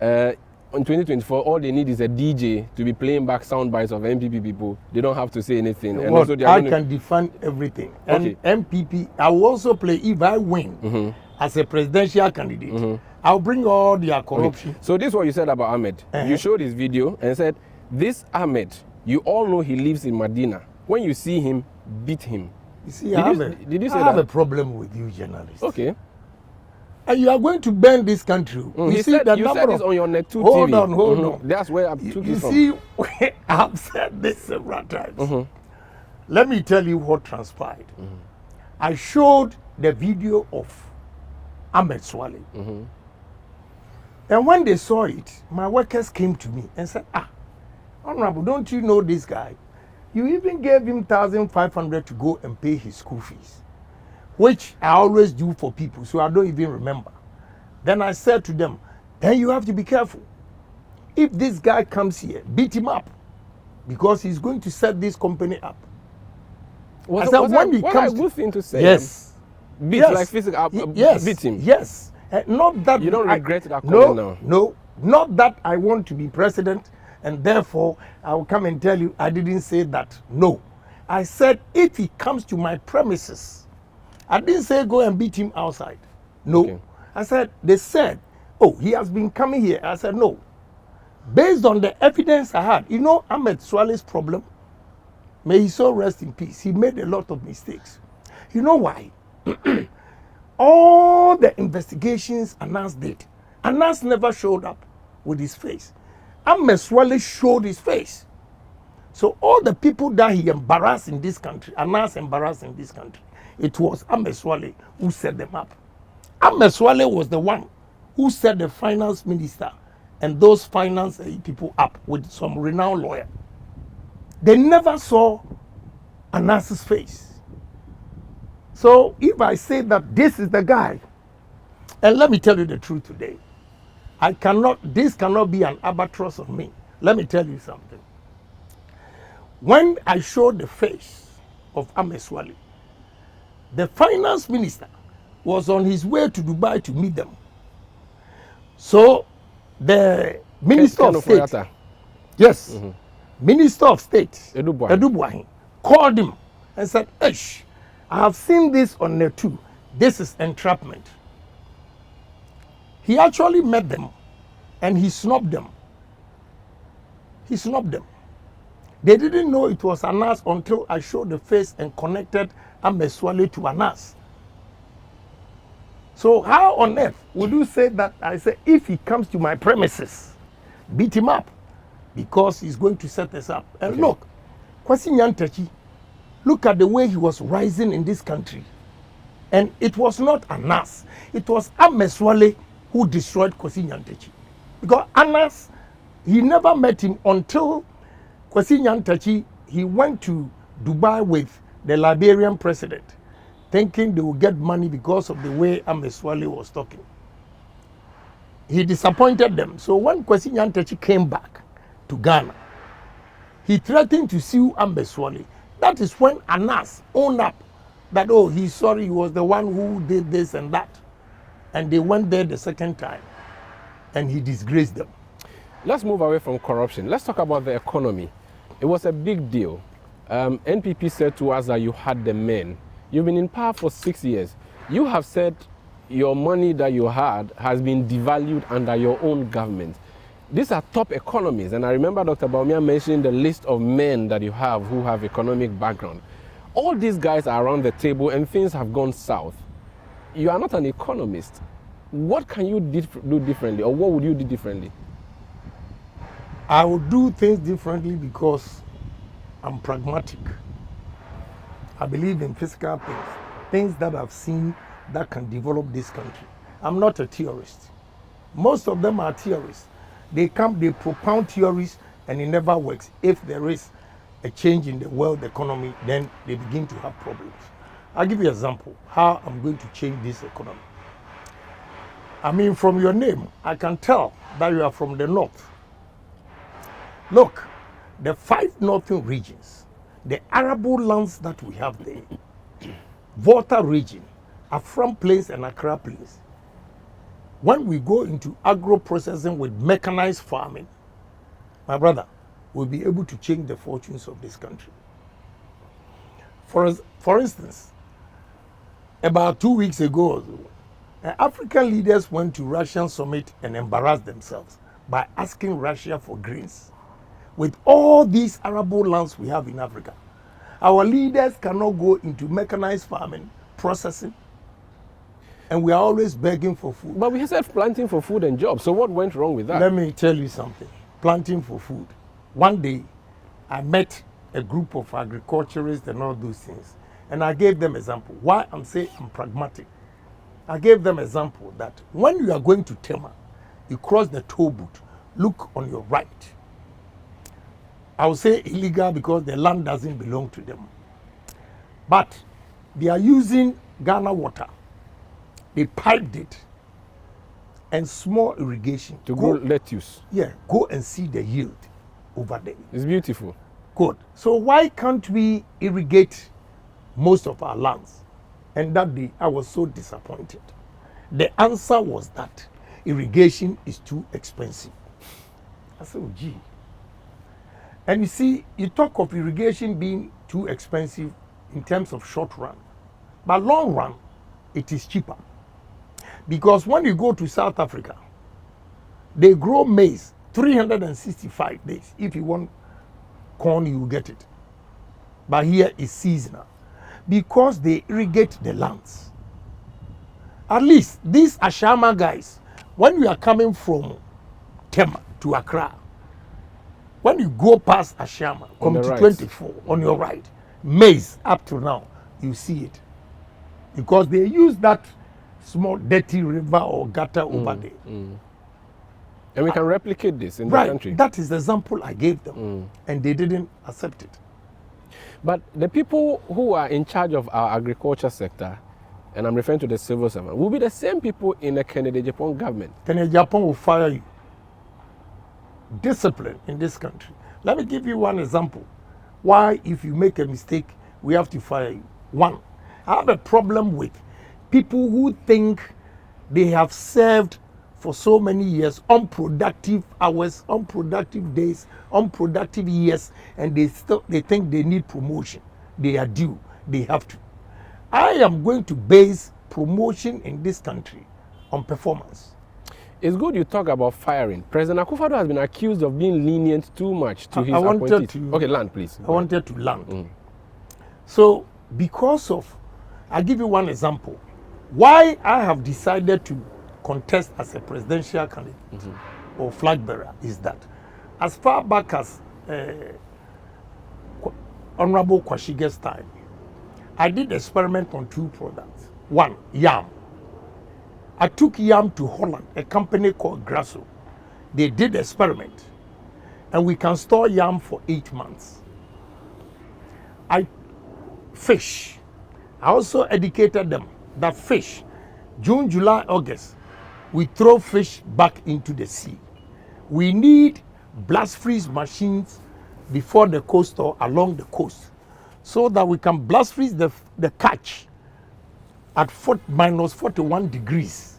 in 2024, all they need is a DJ to be playing back sound bites of NPP people. They don't have to say anything. And Well, also they are I going can defend everything. And Okay. MPP, I will also play if I win as a presidential candidate. I'll bring all their corruption. So this is what you said about Ahmed. You showed his video and said, this Ahmed, you all know he lives in Medina. When you see him, beat him. You see, Did I have, you- did you say I have that? a problem with you journalists. Okay. And you are going to burn this country. You He see said, the you number said of... this on your Net 2 Hold TV. on, hold on. That's where I took You it from. see, I've said this several times. Let me tell you what transpired. I showed the video of Ahmed Swale. And when they saw it, my workers came to me and said, Honorable, don't you know this guy? You even gave him 1,500 to go and pay his school fees, which I always do for people, so I don't even remember. Then I said to them, then you have to be careful. If this guy comes here, beat him up. because he's going to set this company up. Was I said, when he what comes a good thing to say. Yes. Beat, Yes. like physical, Yes. beat him. Yes. Not that You don't regret that no, calling now? No, not that I want to be president and therefore I will come and tell you I didn't say that. No. I said if he comes to my premises, I didn't say go and beat him outside. No. Okay. I said, they said, oh, he has been coming here. I said, no. Based on the evidence I had, you know, Ahmed Swale's problem, may he so rest in peace. He made a lot of mistakes. You know why? All the investigations Anas did, Anas never showed up with his face. Ahmed Swale showed his face. So all the people that he embarrassed in this country, Anas embarrassed in this country, it was Ahmed Swale who set them up. Ahmed Swale was the one who set the finance minister and those finance people up with some renowned lawyer. They never saw Anas's face. So if I say that this is the guy, and let me tell you the truth today, this cannot be an albatross on me. Let me tell you something. When I showed the face of Ahmed Swale, the finance minister was on his way to Dubai to meet them. So the Minister of State, yes, Minister of State, Edu Buahin, called him and said, Eish, I have seen this on net too. This is entrapment. He actually met them and he snubbed them. He snubbed them. They didn't know it was Anas until I showed the face and connected Ahmed Swale to Anas. So how on earth would you say that? I say, if he comes to my premises, beat him up because he's going to set us up. And look, Kwesi Nyantakyi, look at the way he was rising in this country. And it was not Anas. It was Ahmed Swale who destroyed Kwesi Nyantakyi. Because Anas, he never met him until Kwesi Nyantakyi, he went to Dubai with the Liberian president, thinking they would get money because of the way Ahmed Swale was talking. He disappointed them. So when Kwesi Nyantakyi came back to Ghana, he threatened to sue Ahmed Swale. That is when Anas owned up that, oh, he's sorry, he was the one who did this and that. And they went there the second time, and he disgraced them. Let's move away from corruption. Let's talk about the economy. It was a big deal. NPP said to us that you had the men. You've been in power for 6 years. You have said your money that you had has been devalued under your own government. These are top economies, and I remember Dr. Bawumia mentioning the list of men that you have who have economic background. All these guys are around the table and things have gone south. You are not an economist. What can you do differently, or what would you do differently? I would do things differently because I'm pragmatic. I believe in physical things, things that I've seen that can develop this country. I'm not a theorist. Most of them are theorists. They come, they propound theories, and it never works. If there is a change in the world economy, then they begin to have problems. I'll give you an example how I'm going to change this economy. I mean, from your name, I can tell that you are from the north. Look, the 5 northern regions, the arable lands that we have there, Volta region, Afram Plains and Accra Plains. When we go into agro-processing with mechanized farming, my brother, we'll be able to change the fortunes of this country. For instance, about 2 weeks ago, African leaders went to Russian summit and embarrassed themselves by asking Russia for grains. With all these arable lands we have in Africa, our leaders cannot go into mechanized farming, processing, and we are always begging for food. But we said planting for food and jobs, so what went wrong with that? Let me tell you something. Planting for food. One day, I met a group of agriculturists and all those things, and I gave them example. Why I'm saying I'm pragmatic. I gave them example that when you are going to Tema, you cross the toll booth, look on your right. I will say illegal because the land doesn't belong to them. But they are using Ghana water. They piped it and small irrigation. To grow lettuce. Yeah, go and see the yield over there. It's beautiful. Good. So why can't we irrigate most of our lands? And that day I was so disappointed. The answer was that irrigation is too expensive. I said, oh, gee. And you see, you talk of irrigation being too expensive in terms of short run, but long run, it is cheaper. Because when you go to South Africa, they grow maize 365 days. If you want corn, you will get it. But here it's seasonal because they irrigate the lands. At least these Ashama guys, when you are coming from Tema to Accra, when you go past Ashama, come to 24 on your right, maize up to now, you see it. Because they use that small dirty river or gutter over there. And we can replicate this in the country. That is the example I gave them. And they didn't accept it. But the people who are in charge of our agriculture sector, and I'm referring to the civil servant, will be the same people in the Ohene Agyapong government. Ohene Agyapong will fire you. Discipline in this country. Let me give you one example. Why, if you make a mistake, we have to fire you. One, I have a problem with people who think they have served for so many years, unproductive hours, unproductive days, unproductive years, and they think they need promotion. They are due. They have to. I am going to base promotion in this country on performance. It's good you talk about firing. President Akufo-Addo has been accused of being lenient too much to his appointees. Okay, land, please. I wanted to land. So, because of, I'll give you one example. Why I have decided to contest as a presidential candidate or flag bearer is that as far back as Honorable Kwashige's time, I did experiment on 2 products. One, yam. I took yam to Holland, a company called Grasso. They did experiment, and we can store yam for 8 months. Fish. I also educated them that fish, June, July, August, we throw fish back into the sea. We need blast freeze machines before the coast or along the coast so that we can blast freeze the catch at minus 41 degrees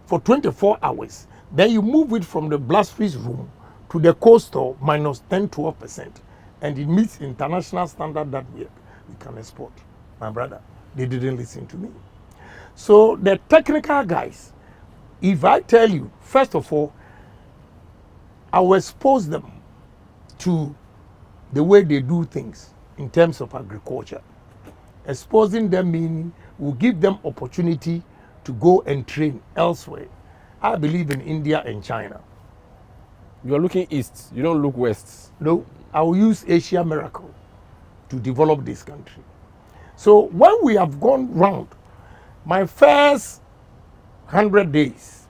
for 24 hours. Then you move it from the blast freeze room to the coastal minus 10-12%. And it meets international standard that we can export. My brother, they didn't listen to me. So the technical guys, if I tell you, first of all, I will expose them to the way they do things in terms of agriculture. Exposing them meaning will give them opportunity to go and train elsewhere. I believe in India and China. You're looking east, you don't look west. No, I will use Asia Miracle to develop this country. So when we have gone round, my first 100 days,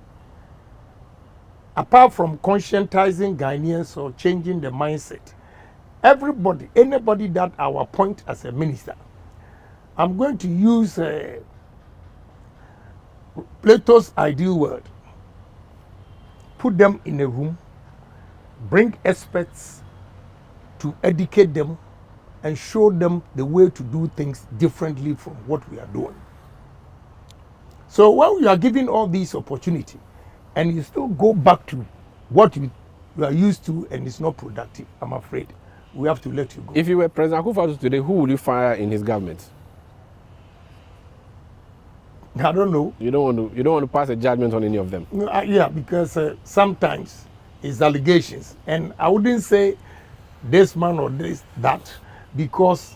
apart from conscientizing Ghanaians or changing the mindset, everybody, anybody that I will appoint as a minister, I'm going to use Plato's ideal word. Put them in a room, bring experts to educate them and show them the way to do things differently from what we are doing. So when you are given all these opportunity and you still go back to what you are used to and it's not productive, I'm afraid we have to let you go. If you were President Akufo-Addo today, who would you fire in his government? I don't know. You don't want to pass a judgment on any of them? No, yeah, because sometimes it's allegations. And I wouldn't say this man or that because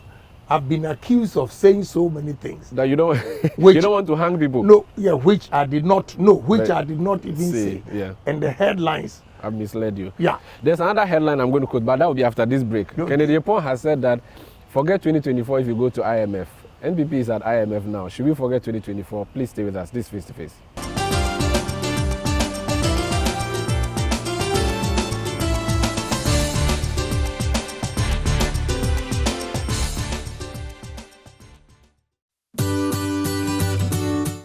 I've been accused of saying so many things. That you don't you don't want to hang people? No, yeah, which I did not know, which I did not even say. Yeah. And the headlines. I've misled you. Yeah. There's another headline I'm going to quote, but that will be after this break. No. Ohene Agyapong has said that forget 2024 if you go to IMF. NPP is at IMF now. Should we forget 2024? Please stay with us. This Face to Face.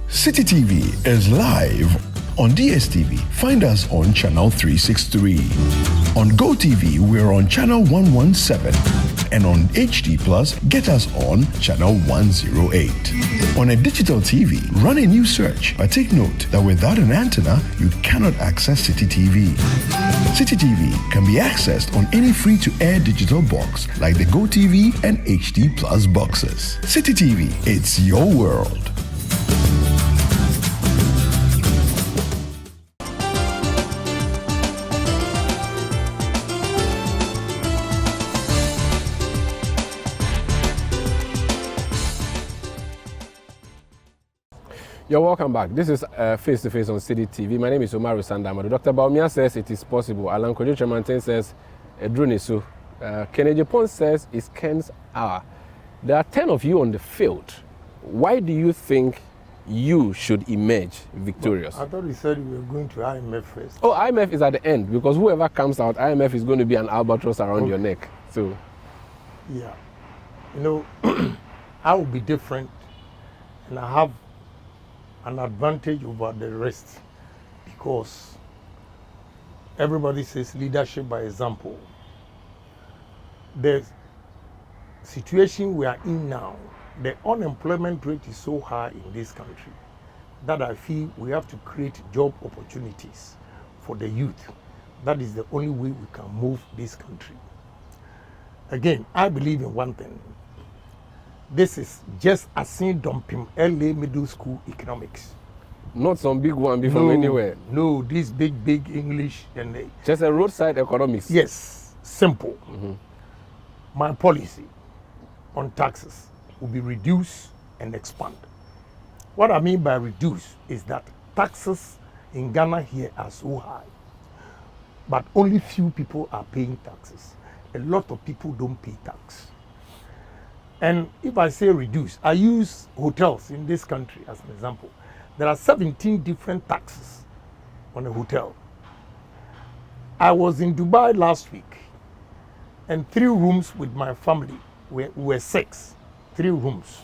City TV is live on DSTV. Find us on channel 363. On GoTV, we're on channel 117. And on HD Plus, get us on channel 108. On a digital TV, run a new search, but take note that without an antenna, you cannot access City TV. City TV can be accessed on any free-to-air digital box like the GoTV and HD Plus boxes. City TV, it's your world. You're welcome back. This is Face to Face on City TV. My name is Umaru Sanda Amadu. Dr. Baumia says it is possible. Alan Kojo Tremantin says Edrunisu. Ohene Agyapong says it's Ken's hour. There are 10 of you on the field. Why do you think you should emerge victorious? Well, I thought you said we were going to IMF first. Oh, IMF is at the end because whoever comes out, IMF is going to be an albatross around your neck. So, yeah, you know, I will be different, and I have an advantage over the rest because everybody says leadership by example. The situation we are in now, the unemployment rate is so high in this country that I feel we have to create job opportunities for the youth. That is the only way we can move this country. Again, I believe in one thing. This is just a sin dumping LA middle school economics. not some big one be from anywhere. No, this big English and just a roadside economics. Yes, simple. My policy on taxes will be reduce and expand. What I mean by reduce is that taxes in Ghana here are so high, but only few people are paying taxes. A lot of people don't pay tax. And if I say reduce, I use hotels in this country as an example. There are 17 different taxes on a hotel. I was in Dubai last week, and 3 rooms with my family were 6, 3 rooms.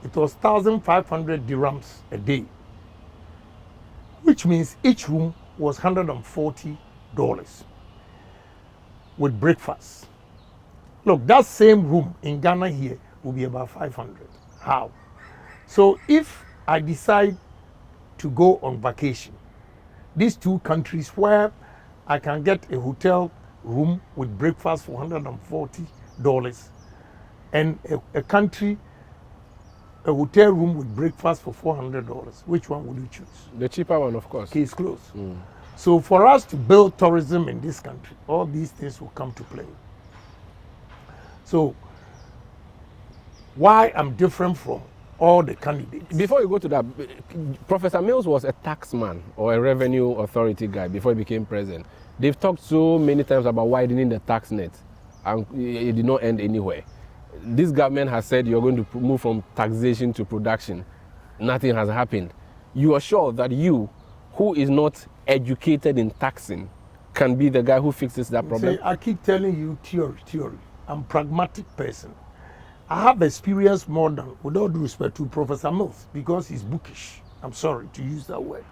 It was 1,500 dirhams a day, which means each room was $140 with breakfast. Look, that same room in Ghana here will be about 500. How? So if I decide to go on vacation, these 2 countries where I can get a hotel room with breakfast for $140 and a country, a hotel room with breakfast for $400, which one would you choose? The cheaper one, of course. Case closed. So for us to build tourism in this country, all these things will come to play. So why I'm different from all the candidates? Before you go to that, Professor Mills was a taxman or a revenue authority guy before he became president. They've talked so many times about widening the tax net, and it did not end anywhere. This government has said you're going to move from taxation to production. Nothing has happened. You are sure that you, who is not educated in taxing, can be the guy who fixes that problem? See, I keep telling you theory. I'm a pragmatic person. I have experience more than, with all due respect to Professor Mills, because he's bookish. I'm sorry to use that word.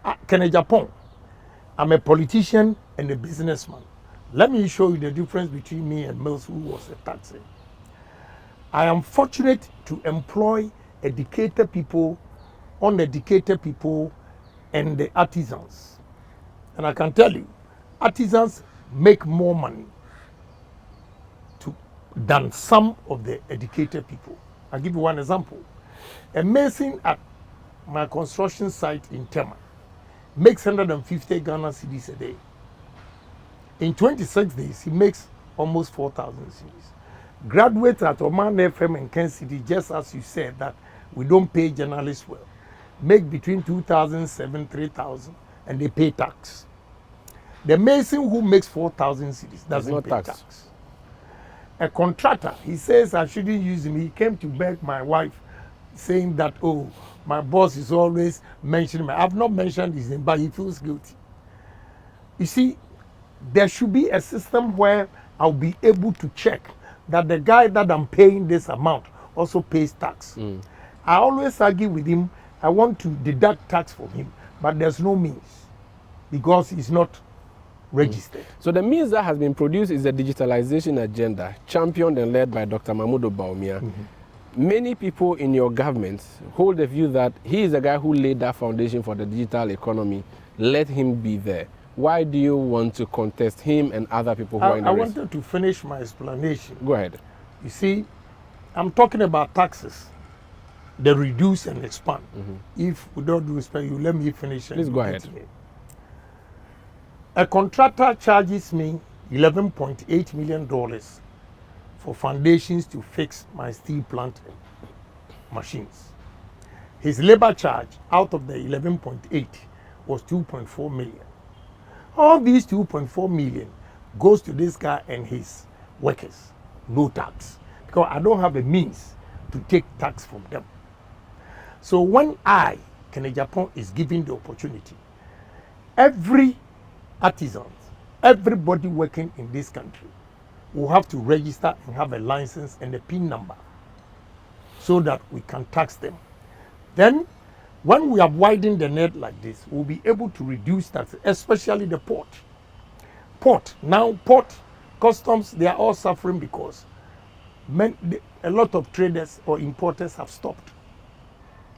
Ohene Agyapong, I'm a politician and a businessman. Let me show you the difference between me and Mills, who was a taxer. I am fortunate to employ educated people, uneducated people, and the artisans. And I can tell you, artisans make more money than some of the educated people. I'll give you one example. A mason at my construction site in Tema makes 150 Ghana cedis a day. In 26 days, he makes almost 4,000 cedis. Graduates at Oman FM and Ken City, just as you said that we don't pay journalists well, make between 2,700, 3,000, and they pay tax. The mason who makes 4,000 cedis doesn't pay tax. A contractor, he says I shouldn't use him. He came to beg my wife, saying that, oh, my boss is always mentioning me. I've not mentioned his name, but he feels guilty. You see, there should be a system where I'll be able to check that the guy that I'm paying this amount also pays tax. I always argue with him. I want to deduct tax from him, but there's no means because he's not registered. So the means that has been produced is the digitalization agenda, championed and led by Dr. Mahmoud Bawumia. Many people in your government hold the view that he is the guy who laid that foundation for the digital economy. Let him be there. Why do you want to contest him and other people who are in the I race? wanted to finish my explanation. Go ahead. You see, I'm talking about taxes, the reduce and expand. If we don't do expand, you let me finish. Please go ahead. A contractor charges me $11.8 million for foundations to fix my steel plant machines. His labor charge out of the 11.8 was 2.4 million. All these 2.4 million goes to this guy and his workers, no tax, because I don't have a means to take tax from them. So when Ohene Agyapong is given the opportunity, every artisan, everybody working in this country will have to register and have a license and a PIN number so that we can tax them. Then, when we have widened the net like this, we'll be able to reduce taxes, especially the port. Now port, customs, they are all suffering because a lot of traders or importers have stopped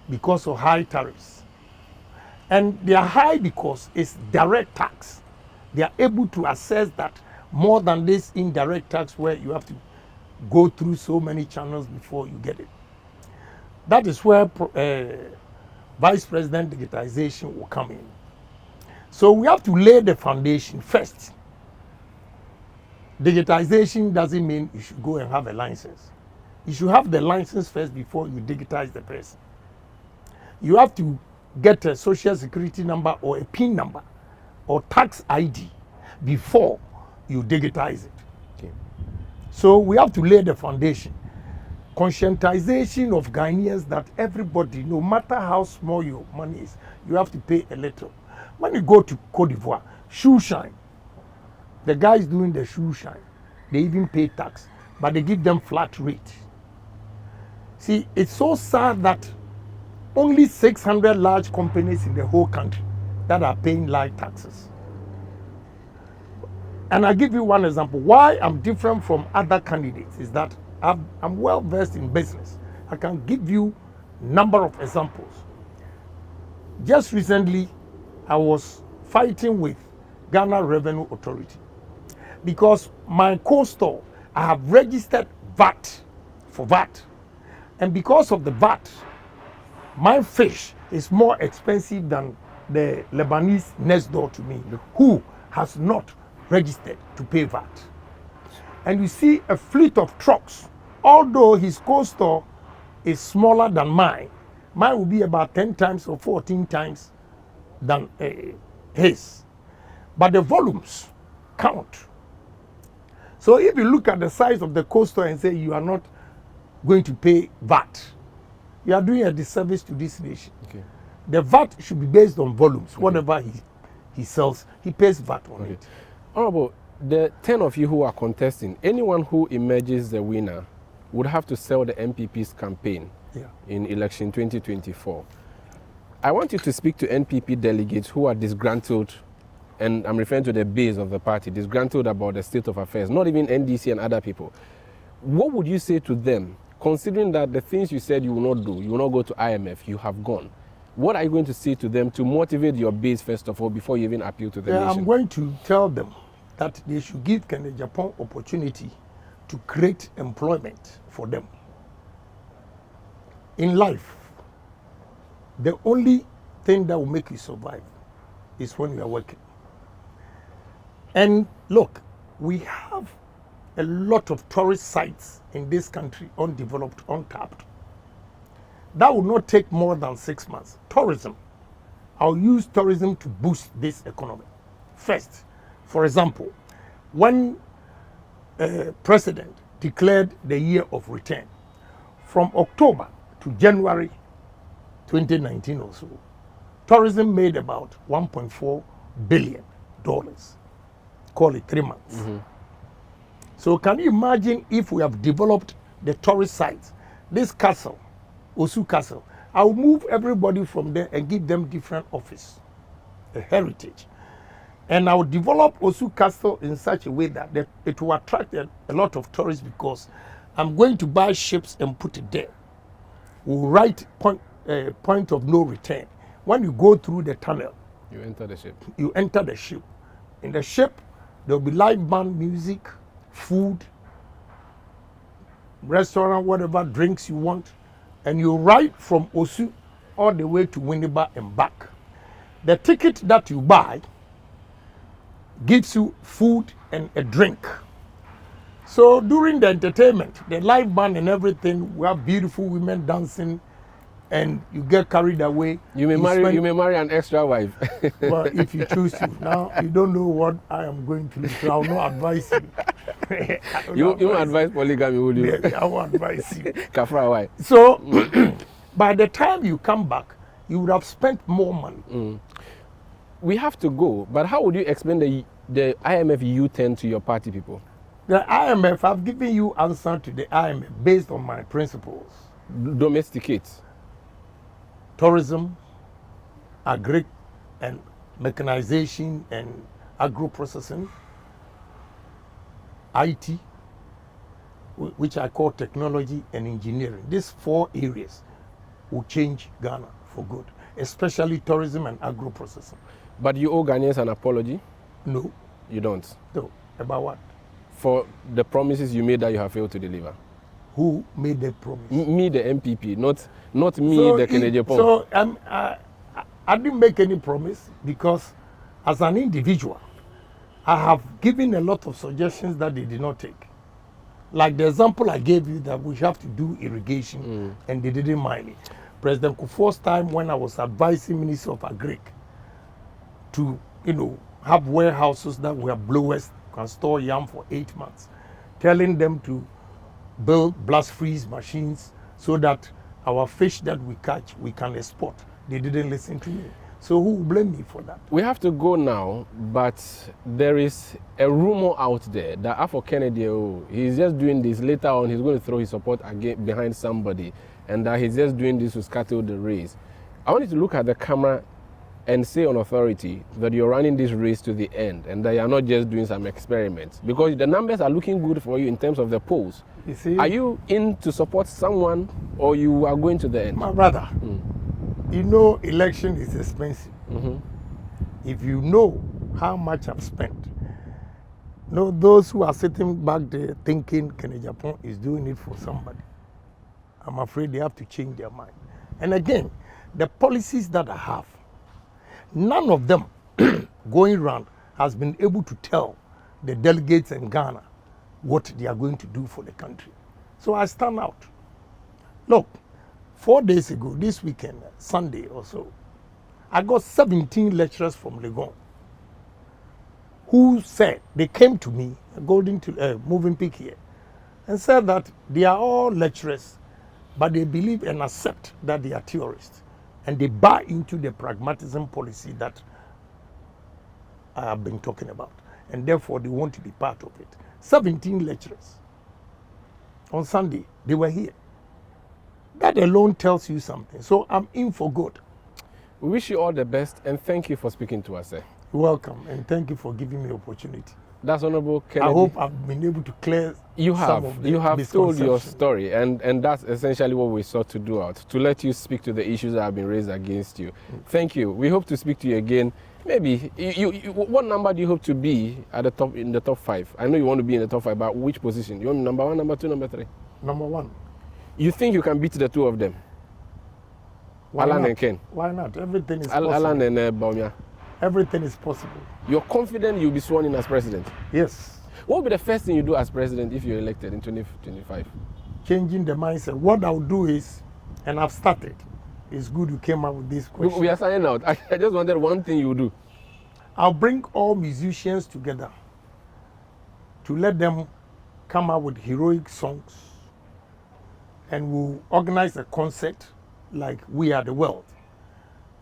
because of high tariffs. And they are high because it's direct tax. They are able to assess that more than this indirect tax where you have to go through so many channels before you get it. That is where Vice President digitalization will come in. So we have to lay the foundation first. Digitization doesn't mean you should go and have a license. You should have the license first before you digitize the person. You have to get a social security number or a PIN number or tax ID before you digitize it. Okay. So we have to lay the foundation. Conscientization of Ghanaians that everybody, no matter how small your money is, you have to pay a little. When you go to Cote d'Ivoire, shoe shine, the guys doing the shoe shine, they even pay tax, but they give them flat rate. See, it's so sad that only 600 large companies in the whole country that are paying light taxes. And I'll give you one example. Why I'm different from other candidates is that I'm well versed in business. I can give you a number of examples. Just recently, I was fighting with Ghana Revenue Authority because my co-store, I have registered VAT for VAT. And because of the VAT, my fish is more expensive than the Lebanese next door to me, who has not registered to pay VAT. And you see a fleet of trucks, although his co-store is smaller than mine will be about 10 times or 14 times than his. But the volumes count. So if you look at the size of the co-store and say you are not going to pay VAT, you are doing a disservice to this nation. Okay. The VAT should be based on volumes. Whatever he sells, he pays VAT on it. Honorable, the 10 of you who are contesting, anyone who emerges the winner would have to sell the NPP's campaign in election 2024. I want you to speak to NPP delegates who are disgruntled, and I'm referring to the base of the party, disgruntled about the state of affairs, not even NDC and other people. What would you say to them, considering that the things you said you will not do, you will not go to IMF, you have gone? What are you going to say to them to motivate your base, first of all, before you even appeal to the nation? I'm going to tell them that they should give Ohene Agyapong opportunity to create employment for them. In life, the only thing that will make you survive is when you are working. And look, we have a lot of tourist sites in this country, undeveloped, untapped. That will not take more than 6 months. Tourism. I'll use tourism to boost this economy. First, for example, when President declared the year of return, from October to January 2019 or so, tourism made about $1.4 billion. Call it 3 months. So can you imagine if we have developed the tourist sites, this castle, Osu Castle, I'll move everybody from there and give them different office, a heritage. And I will develop Osu Castle in such a way that it will attract a lot of tourists because I'm going to buy ships and put it there. We'll write point of no return. When you go through the tunnel, You enter the ship. you enter the ship. In the ship, there'll be live band music, food, restaurant, whatever drinks you want, and you ride from Osu all the way to Winneba and back. The ticket that you buy gives you food and a drink. So during the entertainment, the live band and everything, we have beautiful women dancing, and you get carried away. You may marry an extra wife. Well, if you choose to. Now you don't know what I am going to do, so I will not advise you. You won't advise polygamy, would you? Yeah, I won't advise you. Kafra, why? So by the time you come back, you would have spent more money. We have to go, but how would you explain the IMF U-turn to your party people? The IMF, I've given you answer to the IMF based on my principles. Domesticate. Tourism, agri and mechanization and agro-processing, IT, which I call technology and engineering. These 4 areas will change Ghana for good, especially tourism and agro-processing. But you owe Ghanaians an apology? No. You don't? No. About what? For the promises you made that you have failed to deliver. Who made the promise? Me, the NPP, not me, the Ohene Agyapong. So I didn't make any promise because as an individual, I have given a lot of suggestions that they did not take. Like the example I gave you that we have to do irrigation and they didn't mind it. President Kufuor's time when I was advising Minister of Agri to, have warehouses that were blowers, can store yam for 8 months, telling them to build blast freeze machines so that our fish that we catch, we can export. They didn't listen to me. So who will blame me for that? We have to go now, but there is a rumor out there that Afo Kennedy, he's just doing this. Later on, he's going to throw his support again behind somebody, and that he's just doing this to scuttle the race. I want you to look at the camera and say on authority that you're running this race to the end and that you're not just doing some experiments, because the numbers are looking good for you in terms of the polls. You see? Are you in to support someone or you are going to the end? My brother, election is expensive. If you know how much I've spent, those who are sitting back there thinking Ohene Agyapong is doing it for somebody, I'm afraid they have to change their mind. And again, the policies that I have, none of them going around has been able to tell the delegates in Ghana what they are going to do for the country. So I stand out. Look, 4 days ago, this weekend, Sunday or so, I got 17 lecturers from Legon who said, they came to me, Golden to Moving Peak here, and said that they are all lecturers, but they believe and accept that they are theorists. And they buy into the pragmatism policy that I have been talking about. And therefore, they want to be part of it. 17 lecturers. On Sunday, they were here. That alone tells you something. So I'm in for good. We wish you all the best and thank you for speaking to us, sir. You're welcome, and thank you for giving me the opportunity. That's Honorable Kennedy. I hope I've been able to clear some of the You have told your misconceptions. story, and that's essentially what we sought to do to let you speak to the issues that have been raised against you. Thank you. We hope to speak to you again. Maybe, what number do you hope to be at the top in the top 5? I know you want to be in the top 5, but which position? You want number 1, number 2, number 3? Number 1. You think you can beat the 2 of them? Why Alan not? and Ken? Why not? Everything is possible. Alan and Baumia. Everything is possible. You're confident you'll be sworn in as president? Yes. What will be the first thing you do as president if you're elected in 2025? Changing the mindset. What I'll do is, and I've started, it's good you came up with this question. We are signing out. I just wanted one thing you do. I'll bring all musicians together to let them come up with heroic songs, and we'll organize a concert like We Are the World.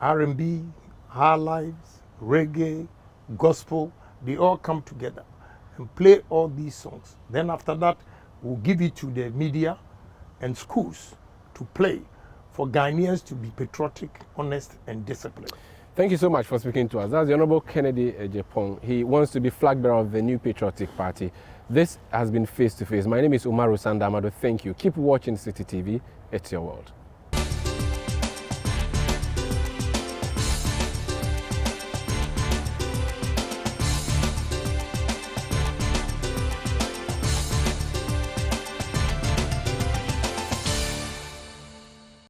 R&B, high lives, reggae, gospel, they all come together and play all these songs. Then after that, we'll give it to the media and schools to play for Ghanaians to be patriotic, honest, and disciplined. Thank you so much for speaking to us. That's the Honorable Ohene Agyapong. He wants to be flag bearer of the New Patriotic Party. This has been Face to Face. My name is Umaru Sanda Amadu. Thank you. Keep watching City TV. It's your world.